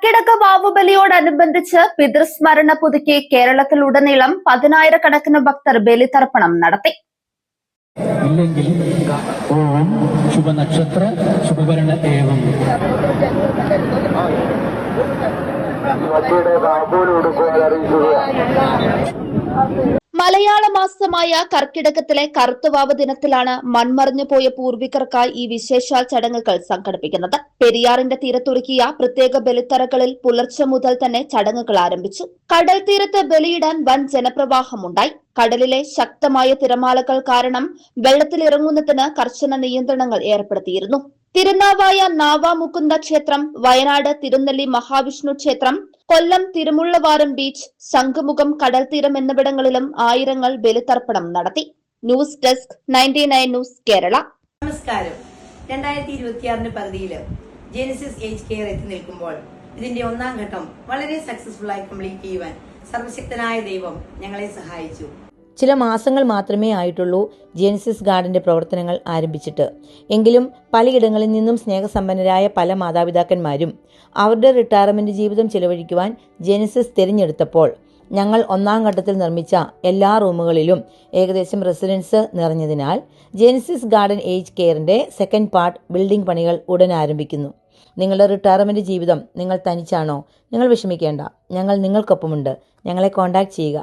കർക്കിടക വാവുബലിയോടനുബന്ധിച്ച് പിതൃസ്മരണ പുതുക്കി കേരളത്തിലുടനീളം 10,000-കണക്കിന് ഭക്തർ ബലിതർപ്പണം നടത്തി. ഇല്ലെങ്കിൽ ഓം ശുഭനക്ഷത്ര ശുഭഭരണ ഏവം മലയാള മാസമായ കർക്കിടകത്തിലെ കറുത്തവാവ് ദിനത്തിലാണ് മൺമറഞ്ഞു പോയ പൂർവികർക്കായി ഈ വിശേഷാൽ ചടങ്ങുകൾ സംഘടിപ്പിക്കുന്നത്. പെരിയാറിന്റെ തീരത്തൊരുക്കിയ പ്രത്യേക ബലിത്തറകളിൽ പുലർച്ചെ മുതൽ തന്നെ ചടങ്ങുകൾ ആരംഭിച്ചു. കടൽ തീരത്ത് ബലിയിടാൻ വൻ ജനപ്രവാഹമുണ്ടായി. കടലിലെ ശക്തമായ തിരമാലകൾ കാരണം വെള്ളത്തിലിറങ്ങുന്നതിന് കർശന നിയന്ത്രണങ്ങൾ ഏർപ്പെടുത്തിയിരുന്നു. തിരുനാവായ നാവാമുകുന്ദ ക്ഷേത്രം, വയനാട് തിരുനെല്ലി മഹാവിഷ്ണു ക്ഷേത്രം, കൊല്ലം തിരുമുള്ളവാരം ബീച്ച്, ശംഖുമുഖം കടൽത്തീരം എന്നിവിടങ്ങളിലും ആയിരങ്ങൾ ബലിതർപ്പണം നടത്തി. News desk 99 news Kerala. നമസ്കാരം. 2026 പകുതിയില് ജെനസിസ് ഏജ് കെയർ എത്തി നിൽക്കുമ്പോൾ ഇതിന്റെ ഒന്നാം ഘട്ടം വളരെ സക്സസ്ഫുൾ ആയി കംപ്ലീറ്റ് ചെയ്യുവാൻ സർവശക്തനായ ദൈവം ഞങ്ങളെ സഹായിച്ചു. ചില മാസങ്ങൾ മാത്രമേ ആയിട്ടുള്ളൂ ജെനസിസ് ഗാർഡന്റെ പ്രവർത്തനങ്ങൾ ആരംഭിച്ചിട്ട്. എങ്കിലും പലയിടങ്ങളിൽ നിന്നും സ്നേഹസമ്പന്നരായ പല മാതാപിതാക്കന്മാരും അവരുടെ റിട്ടയർമെന്റ് ജീവിതം ചെലവഴിക്കുവാൻ ജെനസിസ് തിരഞ്ഞെടുത്തപ്പോൾ ഞങ്ങൾ ഒന്നാം ഘട്ടത്തിൽ നിർമ്മിച്ച എല്ലാ റൂമുകളിലും ഏകദേശം റെസിഡൻസ് നിറഞ്ഞതിനാൽ ജെനസിസ് ഗാർഡൻ ഏജ് കെയറിന്റെ സെക്കൻഡ് പാർട്ട് ബിൽഡിംഗ് പണികൾ ഉടൻ ആരംഭിക്കുന്നു. നിങ്ങളുടെ റിട്ടയർമെന്റ് ജീവിതം നിങ്ങൾ തനിച്ചാണോ? നിങ്ങൾ വിഷമിക്കേണ്ട, ഞങ്ങൾ നിങ്ങൾക്കൊപ്പമുണ്ട്. ഞങ്ങളെ കോൺടാക്ട് ചെയ്യുക.